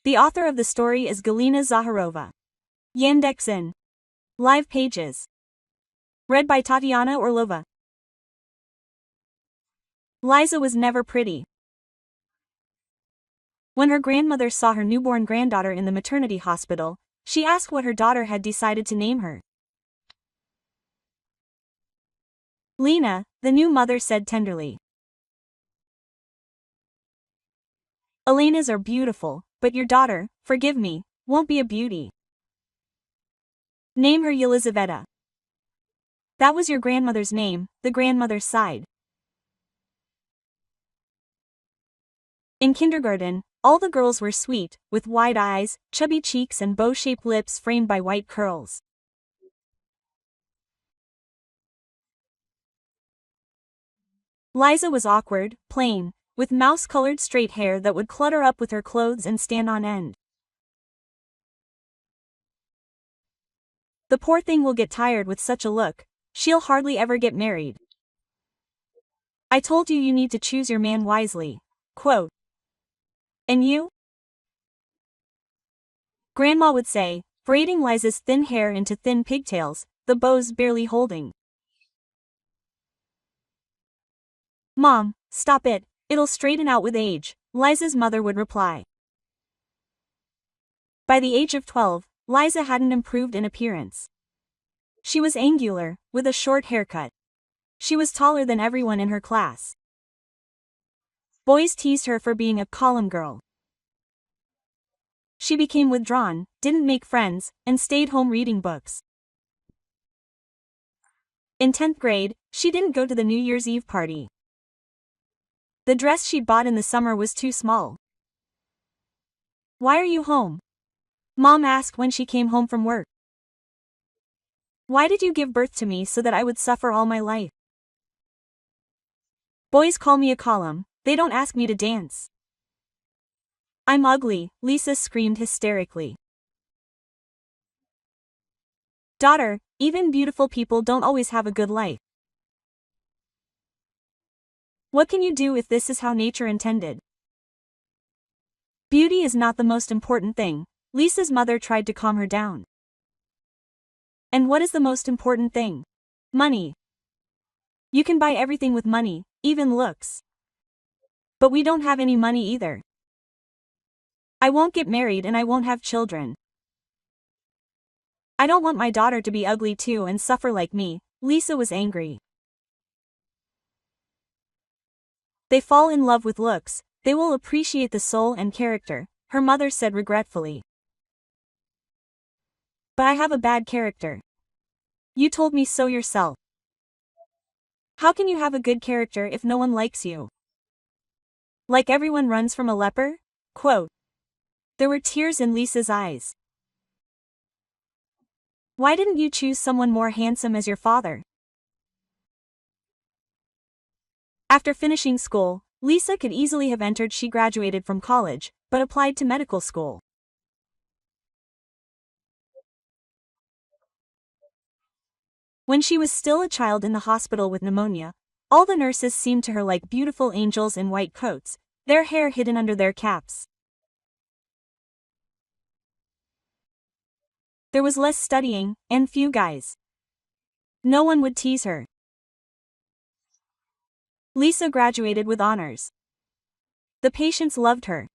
The author of the story is Galina Zaharova. Yandexin. Live pages. Read by Tatiana Orlova. Liza was never pretty. When her grandmother saw her newborn granddaughter in the maternity hospital, she asked what her daughter had decided to name her. Lena, the new mother said tenderly. Elena's are beautiful, but your daughter, forgive me, won't be a beauty. Name her Yelizaveta. That was your grandmother's name, the grandmother sighed. In kindergarten, all the girls were sweet, with wide eyes, chubby cheeks and bow-shaped lips framed by white curls. Liza was awkward, plain, with mouse-colored straight hair that would clutter up with her clothes and stand on end. The poor thing will get tired with such a look, she'll hardly ever get married. I told you need to choose your man wisely. Quote. And you? Grandma would say, braiding Liza's thin hair into thin pigtails, the bows barely holding. Mom, stop it, it'll straighten out with age, Liza's mother would reply. By the age of 12, Liza hadn't improved in appearance. She was angular, with a short haircut. She was taller than everyone in her class. Boys teased her for being a column girl. She became withdrawn, didn't make friends, and stayed home reading books. In 10th grade, she didn't go to the New Year's Eve party. The dress she'd bought in the summer was too small. Why are you home? Mom asked when she came home from work. Why did you give birth to me so that I would suffer all my life? Boys call me a column, they don't ask me to dance. I'm ugly, Lisa screamed hysterically. Daughter, even beautiful people don't always have a good life. What can you do if this is how nature intended? Beauty is not the most important thing, Lisa's mother tried to calm her down. And what is the most important thing? Money. You can buy everything with money, even looks. But we don't have any money either. I won't get married and I won't have children. I don't want my daughter to be ugly too and suffer like me, Lisa was angry. They fall in love with looks, they will appreciate the soul and character, her mother said regretfully. But I have a bad character. You told me so yourself. How can you have a good character if no one likes you? Like everyone runs from a leper? Quote. There were tears in Lisa's eyes. Why didn't you choose someone more handsome as your father? After finishing school, Lisa could easily have entered. She graduated from college, but applied to medical school. When she was still a child in the hospital with pneumonia, all the nurses seemed to her like beautiful angels in white coats, their hair hidden under their caps. There was less studying, and few guys. No one would tease her. Lisa graduated with honors. The patients loved her.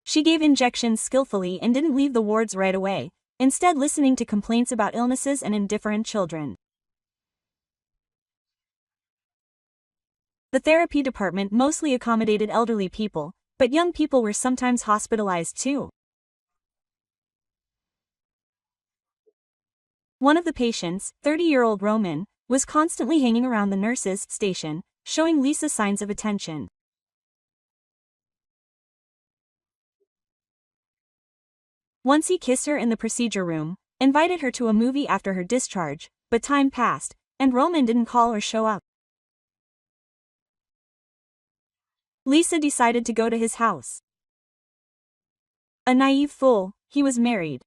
She gave injections skillfully and didn't leave the wards right away, instead listening to complaints about illnesses and indifferent children. The therapy department mostly accommodated elderly people, but young people were sometimes hospitalized too. One of the patients, 30-year-old Roman, was constantly hanging around the nurses' station, showing Lisa signs of attention. Once he kissed her in the procedure room, invited her to a movie after her discharge, but time passed, and Roman didn't call or show up. Lisa decided to go to his house. A naive fool, he was married.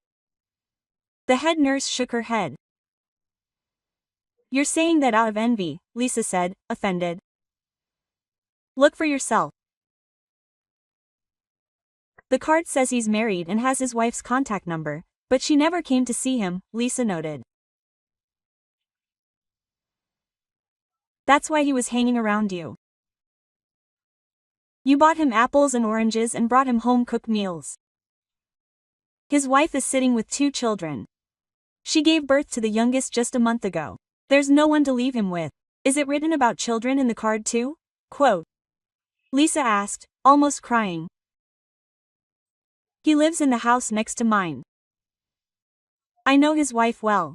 The head nurse shook her head. You're saying that out of envy, Lisa said, offended. Look for yourself. The card says he's married and has his wife's contact number, but she never came to see him, Lisa noted. That's why he was hanging around you. You bought him apples and oranges and brought him home-cooked meals. His wife is sitting with 2 children. She gave birth to the youngest just a month ago. There's no one to leave him with. Is it written about children in the card too? Quote. Lisa asked, almost crying. He lives in the house next to mine. I know his wife well.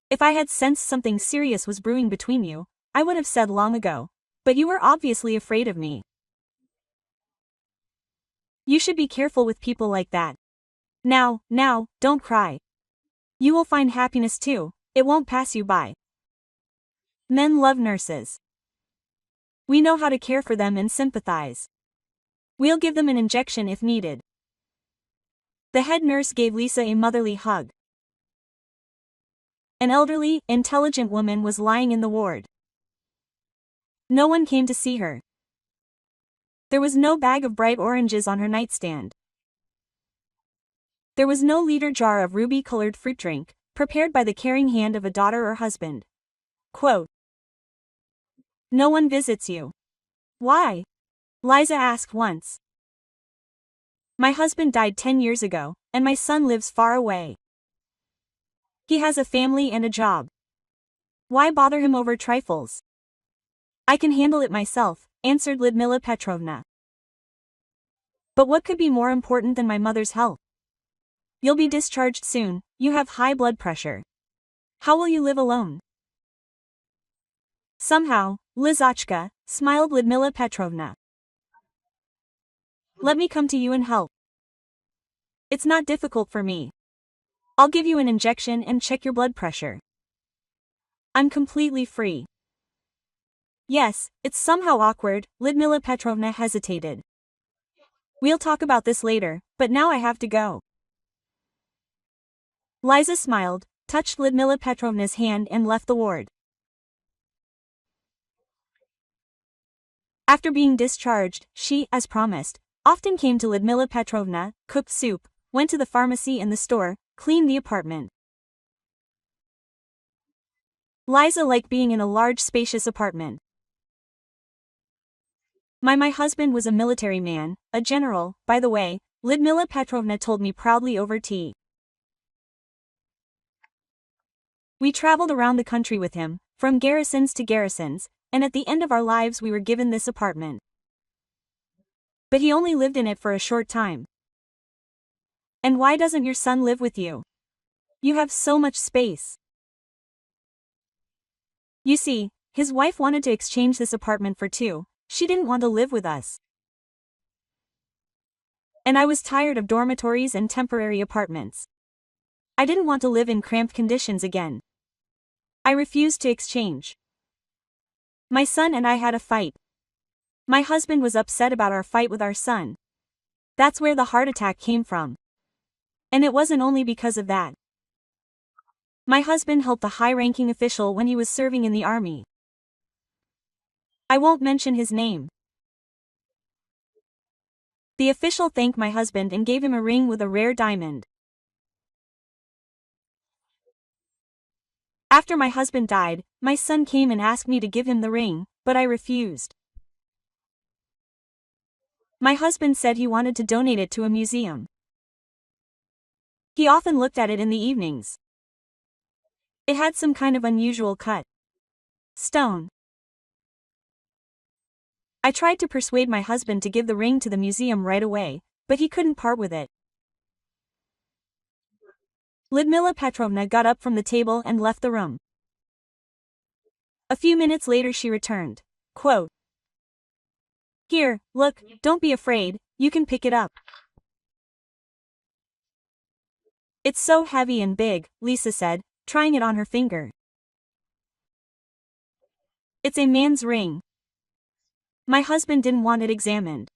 If I had sensed something serious was brewing between you, I would have said long ago. But you were obviously afraid of me. You should be careful with people like that. Now, don't cry. You will find happiness too, it won't pass you by. Men love nurses. We know how to care for them and sympathize. We'll give them an injection if needed. The head nurse gave Lisa a motherly hug. An elderly, intelligent woman was lying in the ward. No one came to see her. There was no bag of bright oranges on her nightstand. There was no liter jar of ruby-colored fruit drink, prepared by the caring hand of a daughter or husband. Quote. No one visits you. Why? Liza asked once. My husband died 10 years ago, and my son lives far away. He has a family and a job. Why bother him over trifles? I can handle it myself, answered Lyudmila Petrovna. But what could be more important than my mother's health? You'll be discharged soon, you have high blood pressure. How will you live alone? Somehow, Lizachka, smiled Lyudmila Petrovna. Let me come to you and help. It's not difficult for me. I'll give you an injection and check your blood pressure. I'm completely free. Yes, it's somehow awkward, Lyudmila Petrovna hesitated. We'll talk about this later, but now I have to go. Liza smiled, touched Lyudmila Petrovna's hand and left the ward. After being discharged, she, as promised, often came to Lyudmila Petrovna, cooked soup, went to the pharmacy and the store, cleaned the apartment. Liza liked being in a large spacious apartment. My husband was a military man, a general, by the way, Lyudmila Petrovna told me proudly over tea. We traveled around the country with him, from garrisons to garrisons, and at the end of our lives we were given this apartment. But he only lived in it for a short time. And why doesn't your son live with you? You have so much space. You see, his wife wanted to exchange this apartment for 2, she didn't want to live with us. And I was tired of dormitories and temporary apartments. I didn't want to live in cramped conditions again. I refused to exchange. My son and I had a fight. My husband was upset about our fight with our son. That's where the heart attack came from. And it wasn't only because of that. My husband helped a high-ranking official when he was serving in the army. I won't mention his name. The official thanked my husband and gave him a ring with a rare diamond. After my husband died, my son came and asked me to give him the ring, but I refused. My husband said he wanted to donate it to a museum. He often looked at it in the evenings. It had some kind of unusual cut. Stone. I tried to persuade my husband to give the ring to the museum right away, but he couldn't part with it. Lyudmila Petrovna got up from the table and left the room. A few minutes later she returned. Quote. Here, look, don't be afraid, you can pick it up. It's so heavy and big, Lisa said, trying it on her finger. It's a man's ring. My husband didn't want it examined.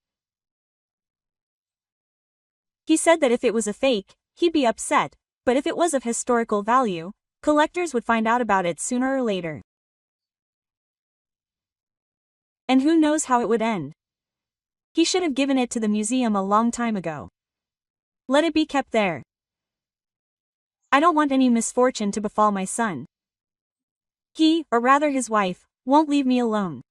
He said that if it was a fake, he'd be upset, but if it was of historical value, collectors would find out about it sooner or later. And who knows how it would end. He should have given it to the museum a long time ago. Let it be kept there. I don't want any misfortune to befall my son. He, or rather his wife, won't leave me alone.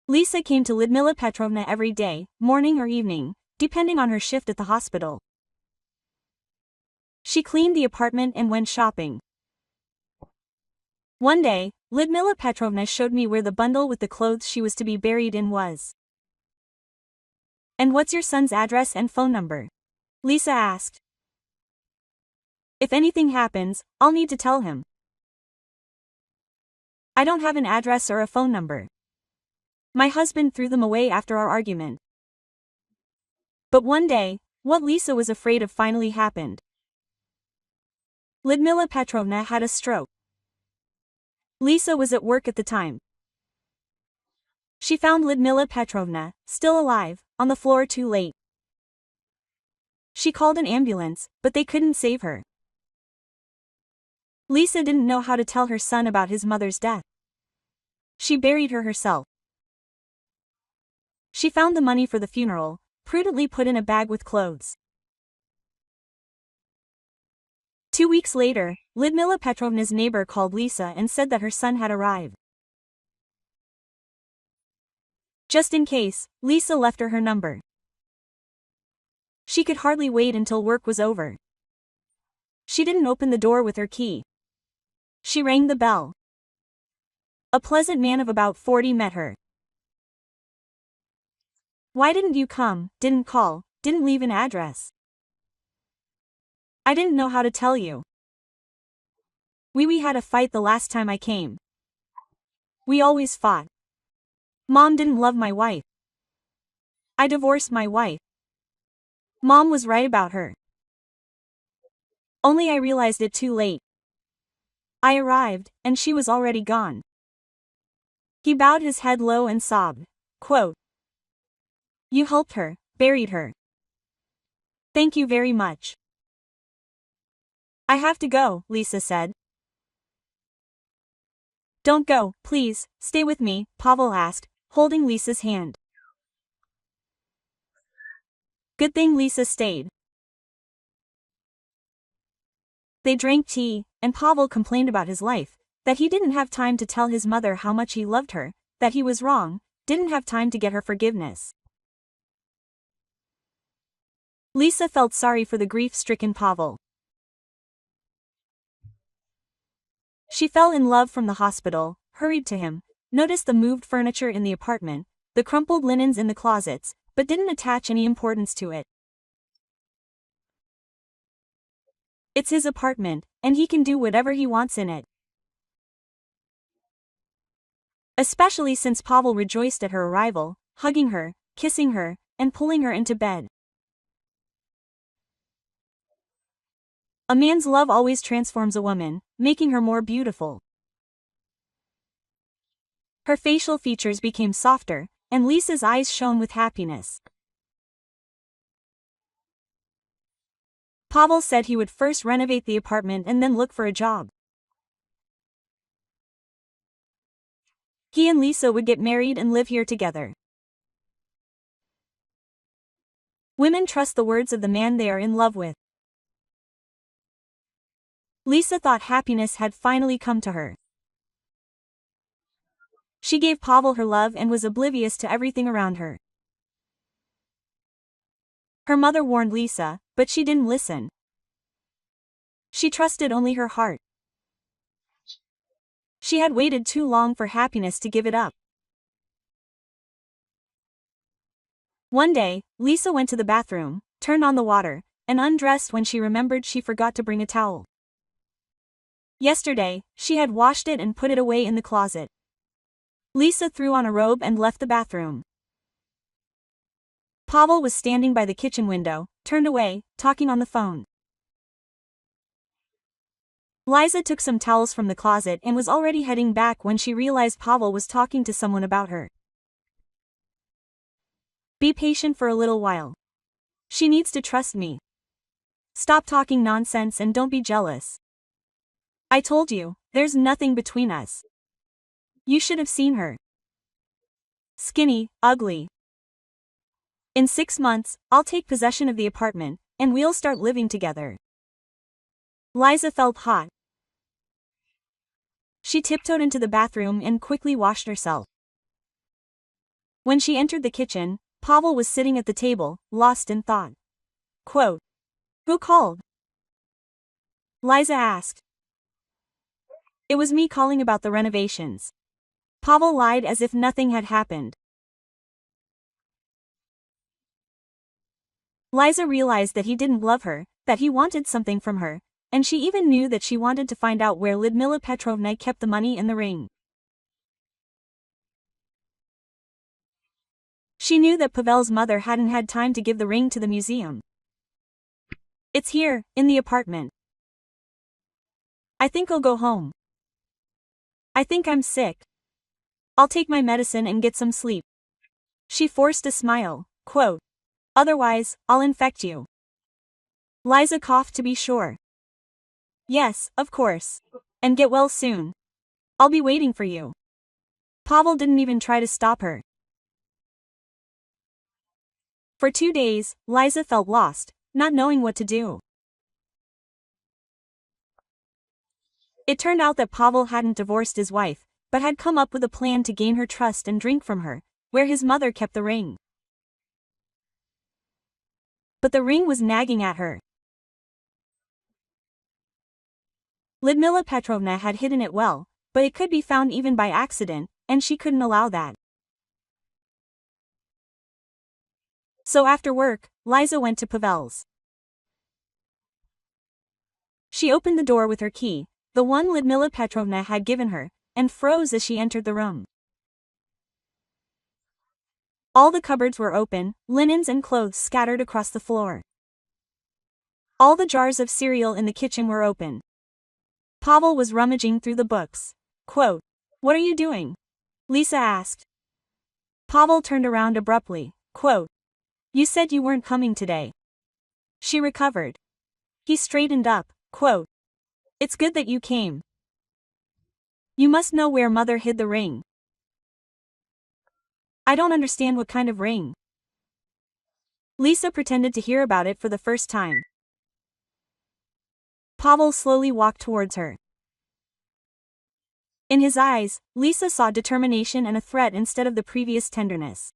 Lisa came to Lyudmila Petrovna every day, morning or evening, depending on her shift at the hospital. She cleaned the apartment and went shopping. One day, Lyudmila Petrovna showed me where the bundle with the clothes she was to be buried in was. And what's your son's address and phone number? Lisa asked. If anything happens, I'll need to tell him. I don't have an address or a phone number. My husband threw them away after our argument. But one day, what Lisa was afraid of finally happened. Lyudmila Petrovna had a stroke. Lisa was at work at the time. She found Lyudmila Petrovna, still alive, on the floor too late. She called an ambulance, but they couldn't save her. Lisa didn't know how to tell her son about his mother's death. She buried her herself. She found the money for the funeral, prudently put in a bag with clothes. 2 weeks later, Lyudmila Petrovna's neighbor called Lisa and said that her son had arrived. Just in case, Lisa left her number. She could hardly wait until work was over. She didn't open the door with her key. She rang the bell. A pleasant man of about 40 met her. Why didn't you come, didn't call, didn't leave an address? I didn't know how to tell you. We had a fight the last time I came. We always fought. Mom didn't love my wife. I divorced my wife. Mom was right about her. Only I realized it too late. I arrived, and she was already gone. He bowed his head low and sobbed, quote, You helped her, buried her. Thank you very much. I have to go, Lisa said. Don't go, please, stay with me, Pavel asked, holding Lisa's hand. Good thing Lisa stayed. They drank tea, and Pavel complained about his life, that he didn't have time to tell his mother how much he loved her, that he was wrong, didn't have time to get her forgiveness. Lisa felt sorry for the grief-stricken Pavel. She fell in love from the hospital, hurried to him, noticed the moved furniture in the apartment, the crumpled linens in the closets, but didn't attach any importance to it. It's his apartment, and he can do whatever he wants in it. Especially since Pavel rejoiced at her arrival, hugging her, kissing her, and pulling her into bed. A man's love always transforms a woman, making her more beautiful. Her facial features became softer, and Lisa's eyes shone with happiness. Pavel said he would first renovate the apartment and then look for a job. He and Lisa would get married and live here together. Women trust the words of the man they are in love with. Lisa thought happiness had finally come to her. She gave Pavel her love and was oblivious to everything around her. Her mother warned Lisa, but she didn't listen. She trusted only her heart. She had waited too long for happiness to give it up. One day, Lisa went to the bathroom, turned on the water, and undressed when she remembered she forgot to bring a towel. Yesterday, she had washed it and put it away in the closet. Lisa threw on a robe and left the bathroom. Pavel was standing by the kitchen window, turned away, talking on the phone. Liza took some towels from the closet and was already heading back when she realized Pavel was talking to someone about her. Be patient for a little while. She needs to trust me. Stop talking nonsense and don't be jealous. I told you, there's nothing between us. You should have seen her. skinny, ugly. In 6 months, I'll take possession of the apartment, and we'll start living together. Liza felt hot. She tiptoed into the bathroom and quickly washed herself. When she entered the kitchen, Pavel was sitting at the table, lost in thought. Quote, "Who called?" Liza asked. "It was me calling about the renovations." Pavel lied as if nothing had happened. Liza realized that he didn't love her, that he wanted something from her, and she even knew that she wanted to find out where Lyudmila Petrovna kept the money and the ring. She knew that Pavel's mother hadn't had time to give the ring to the museum. "It's here, in the apartment. I think I'll go home. I think I'm sick. I'll take my medicine and get some sleep." She forced a smile. Quote, "Otherwise, I'll infect you." Liza coughed to be sure. "Yes, of course. And get well soon. I'll be waiting for you." Pavel didn't even try to stop her. For 2 days, Liza felt lost, not knowing what to do. It turned out that Pavel hadn't divorced his wife, but had come up with a plan to gain her trust and drink from her, where his mother kept the ring. But the ring was nagging at her. Lyudmila Petrovna had hidden it well, but it could be found even by accident, and she couldn't allow that. So after work, Liza went to Pavel's. She opened the door with her key, the one Lyudmila Petrovna had given her, and froze as she entered the room. All the cupboards were open, linens and clothes scattered across the floor. All the jars of cereal in the kitchen were open. Pavel was rummaging through the books. Quote, "What are you doing?" Lisa asked. Pavel turned around abruptly. Quote, "You said you weren't coming today." She recovered. He straightened up. Quote, "It's good that you came. You must know where Mother hid the ring." "I don't understand what kind of ring." Lisa pretended to hear about it for the first time. Pavel slowly walked towards her. In his eyes, Lisa saw determination and a threat instead of the previous tenderness.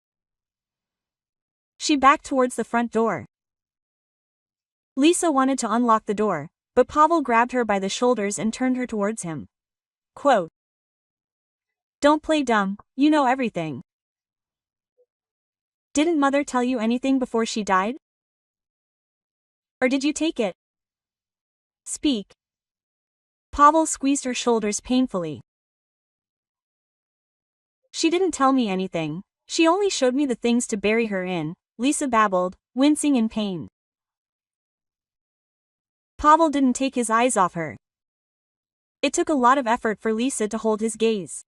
She backed towards the front door. Lisa wanted to unlock the door, but Pavel grabbed her by the shoulders and turned her towards him. Quote, "Don't play dumb, you know everything. Didn't Mother tell you anything before she died? Or did you take it? Speak." Pavel squeezed her shoulders painfully. "She didn't tell me anything, she only showed me the things to bury her in," Lisa babbled, wincing in pain. Pavel didn't take his eyes off her. It took a lot of effort for Lisa to hold his gaze.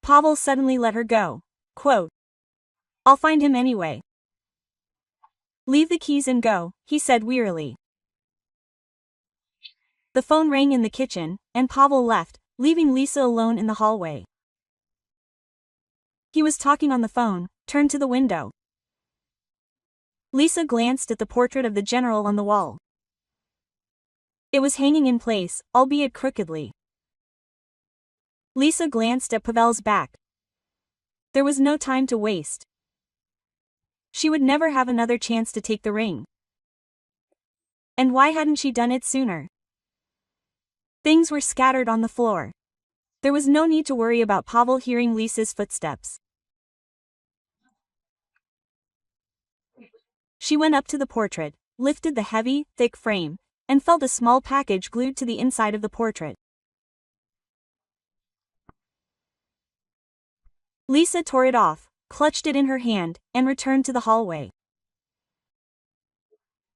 Pavel suddenly let her go. Quote, "I'll find him anyway. Leave the keys and go," he said wearily. The phone rang in the kitchen, and Pavel left, leaving Lisa alone in the hallway. He was talking on the phone, turned to the window. Lisa glanced at the portrait of the general on the wall. It was hanging in place, albeit crookedly. Lisa glanced at Pavel's back. There was no time to waste. She would never have another chance to take the ring. And why hadn't she done it sooner? Things were scattered on the floor. There was no need to worry about Pavel hearing Lisa's footsteps. She went up to the portrait, lifted the heavy, thick frame, and felt a small package glued to the inside of the portrait. Lisa tore it off, clutched it in her hand, and returned to the hallway.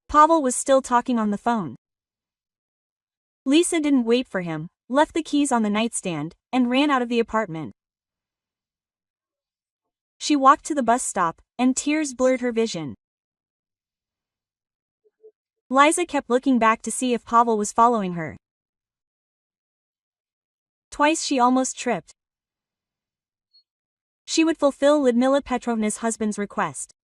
Pavel was still talking on the phone. Lisa didn't wait for him, left the keys on the nightstand, and ran out of the apartment. She walked to the bus stop, and tears blurred her vision. Liza kept looking back to see if Pavel was following her. Twice she almost tripped. She She would fulfill Lyudmila Petrovna's husband's request.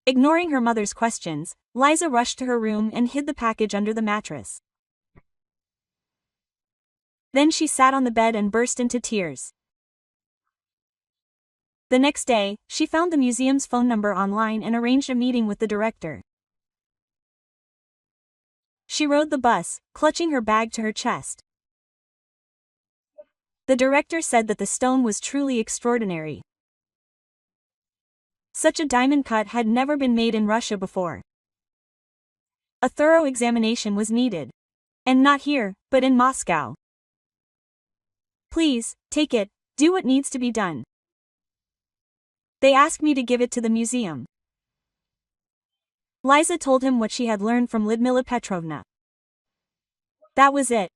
Ignoring her mother's questions, Liza rushed to her room and hid the package under the mattress. Then she sat on the bed and burst into tears. The next day, she found the museum's phone number online and arranged a meeting with the director. She rode the bus, clutching her bag to her chest. The director said that the stone was truly extraordinary. Such a diamond cut had never been made in Russia before. A thorough examination was needed. And not here, but in Moscow. Please, take it, do what needs to be done. They asked me to give it to the museum. Liza told him what she had learned from Lyudmila Petrovna. That was it.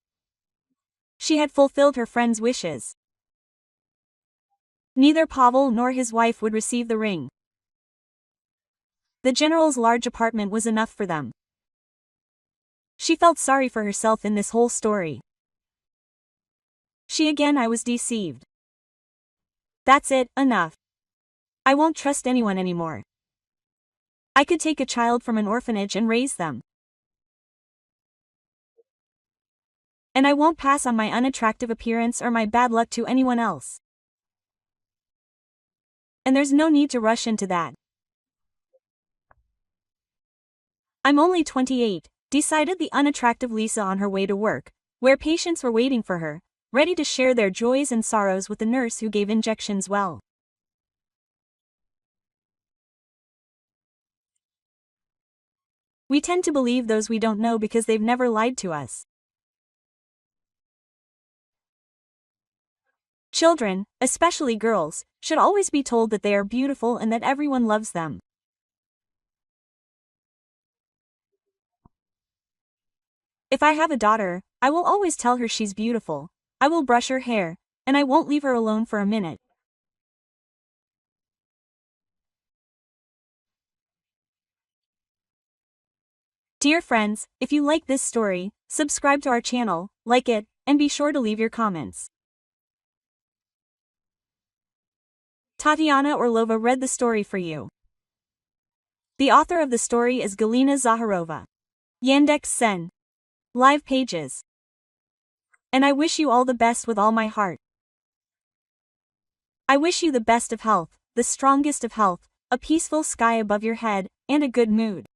She had fulfilled her friend's wishes. Neither Pavel nor his wife would receive the ring. The general's large apartment was enough for them. She felt sorry for herself in this whole story. I was deceived. That's it, enough. I won't trust anyone anymore. I could take a child from an orphanage and raise them. And I won't pass on my unattractive appearance or my bad luck to anyone else. And there's no need to rush into that. I'm only 28, decided the unattractive Lisa on her way to work, where patients were waiting for her, ready to share their joys and sorrows with the nurse who gave injections well. We tend to believe those we don't know because they've never lied to us. Children, especially girls, should always be told that they are beautiful and that everyone loves them. If I have a daughter, I will always tell her she's beautiful, I will brush her hair, and I won't leave her alone for a minute. Dear friends, if you like this story, subscribe to our channel, like it, and be sure to leave your comments. Tatiana Orlova read the story for you. The author of the story is Galina Zakharova. Yandex Sen. Live pages. And I wish you all the best with all my heart. I wish you the best of health, the strongest of health, a peaceful sky above your head, and a good mood.